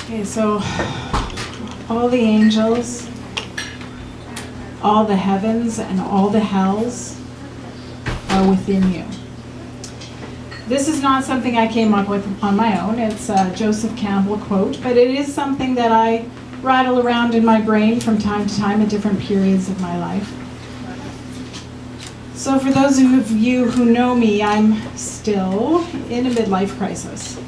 Okay, so all the angels, all the heavens, and all the hells are within you. This is not something I came up with on my own. It's a Joseph Campbell quote, but it is something that I rattle around in my brain from time to time at different periods of my life. So for those of you who know me, I'm still in a midlife crisis.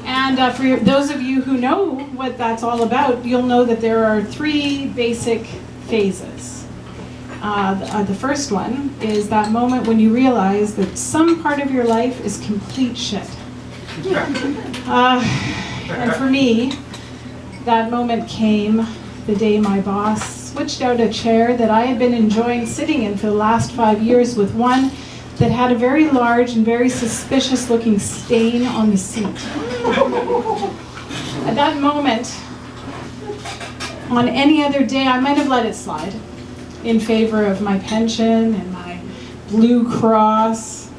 And for those of you who know what that's all about, you'll know that there are three basic phases. The first one is that moment when you realize that some part of your life is complete shit. And for me, that moment came the day my boss switched out a chair that I had been enjoying sitting in for the last 5 years with one that had a very large and very suspicious looking stain on the seat. At that moment, on any other day, I might have let it slide in favor of my pension and my Blue Cross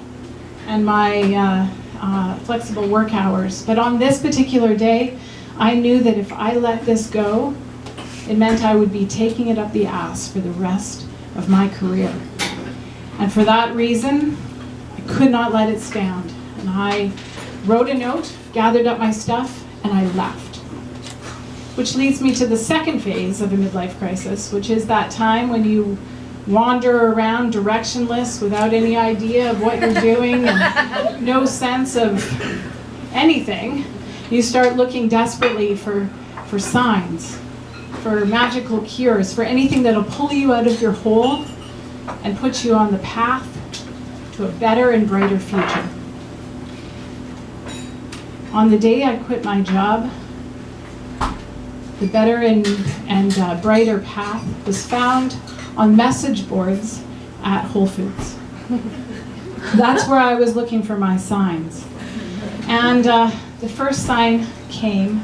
and my flexible work hours. But on this particular day, I knew that if I let this go, it meant I would be taking it up the ass for the rest of my career. And for that reason, I could not let it stand. And I wrote a note, gathered up my stuff, and I left. Which leads me to the second phase of a midlife crisis, which is that time when you wander around directionless without any idea of what you're doing and no sense of anything. You start looking desperately for signs, for magical cures, for anything that'll pull you out of your hole and put you on the path to a better and brighter future. On the day I quit my job, the better and brighter path was found on message boards at Whole Foods. That's where I was looking for my signs. And the first sign came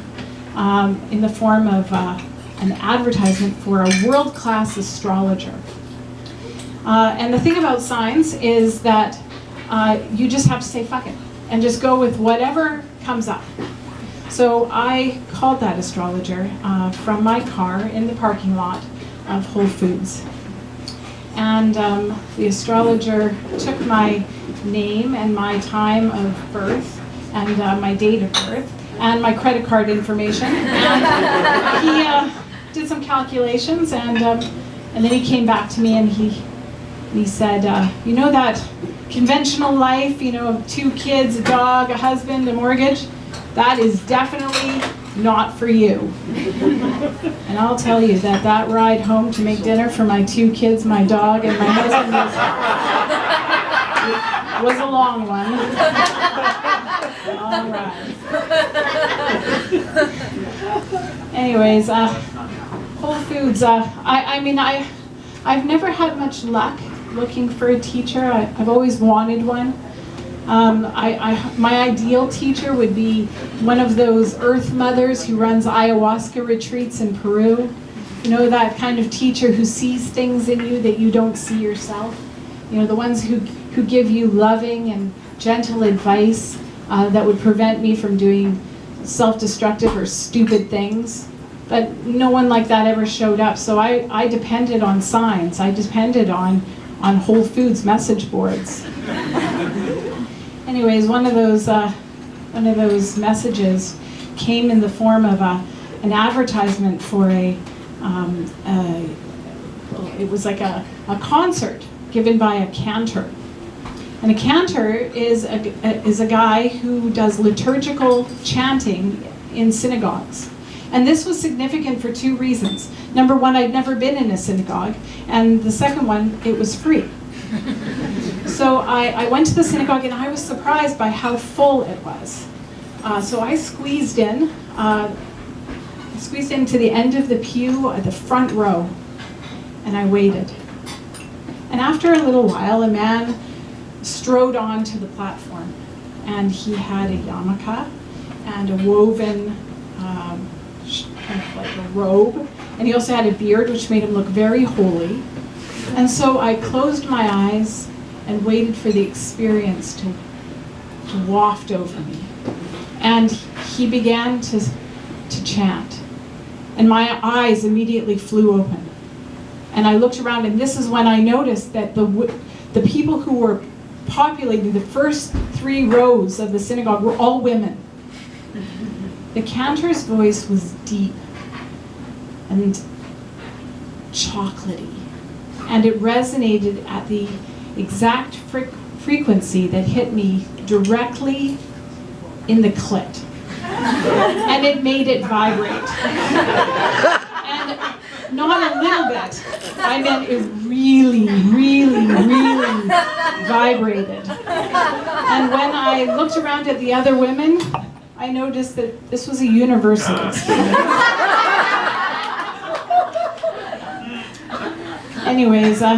in the form of an advertisement for a world-class astrologer. And the thing about signs is that you just have to say fuck it and just go with whatever comes up. So I called that astrologer from my car in the parking lot of Whole Foods. And the astrologer took my name and my time of birth and my date of birth and my credit card information. And he did some calculations, and then he came back to me and he said, you know that conventional life, you know, 2 kids, a dog, a husband, a mortgage, that is definitely not for you. And I'll tell you that that ride home to make dinner for my 2 kids, my dog, and my husband was a long one. All right. Anyways, Whole Foods, I mean, I've never had much luck looking for a teacher. I've always wanted one. My ideal teacher would be one of those earth mothers who runs ayahuasca retreats in Peru. You know, that kind of teacher who sees things in you that you don't see yourself. You know, the ones who give you loving and gentle advice that would prevent me from doing self-destructive or stupid things. But no one like that ever showed up. So I depended on signs. I depended on Whole Foods message boards. Anyways, one of those messages came in the form of an advertisement for it was like a concert given by a cantor. And a cantor is a guy who does liturgical chanting in synagogues. And this was significant for 2 reasons. Number one, I'd never been in a synagogue. And the second one, it was free. So I went to the synagogue and I was surprised by how full it was. So I squeezed into the end of the pew at the front row, and I waited. And after a little while, a man strode onto the platform, and he had a yarmulke and a woven kind of like a robe, and he also had a beard which made him look very holy. And so I closed my eyes and waited for the experience to waft over me. And he began to chant. And my eyes immediately flew open. And I looked around, and this is when I noticed that the people who were populating the first 3 rows of the synagogue were all women. The cantor's voice was deep and chocolatey, and it resonated at the exact frequency that hit me directly in the clit. And it made it vibrate. And not a little bit. I meant it really, really, really vibrated. And when I looked around at the other women, I noticed that this was a universal experience. Anyways, I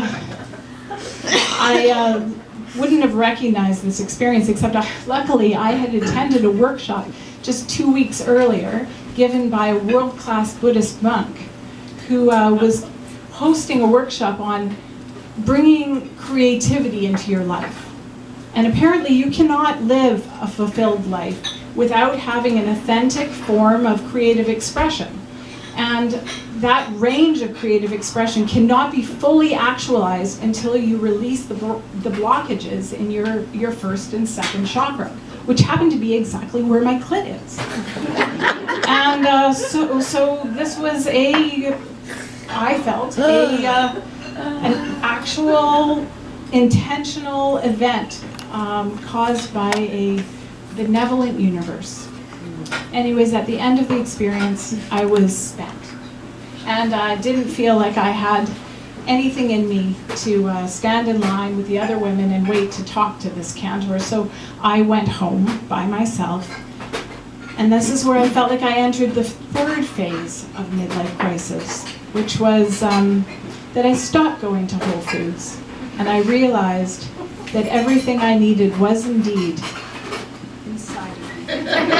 wouldn't have recognized this experience, except luckily I had attended a workshop just 2 weeks earlier given by a world-class Buddhist monk who was hosting a workshop on bringing creativity into your life. And apparently you cannot live a fulfilled life without having an authentic form of creative expression. And that range of creative expression cannot be fully actualized until you release the blockages in your first and second chakra, which happen to be exactly where my clit is. And so this was I felt an actual intentional event caused by a benevolent universe. Anyways, at the end of the experience, I was spent. And I didn't feel like I had anything in me to stand in line with the other women and wait to talk to this cantor. So I went home by myself. And this is where I felt like I entered the 3rd phase of midlife crisis, which was that I stopped going to Whole Foods. And I realized that everything I needed was indeed inside of me.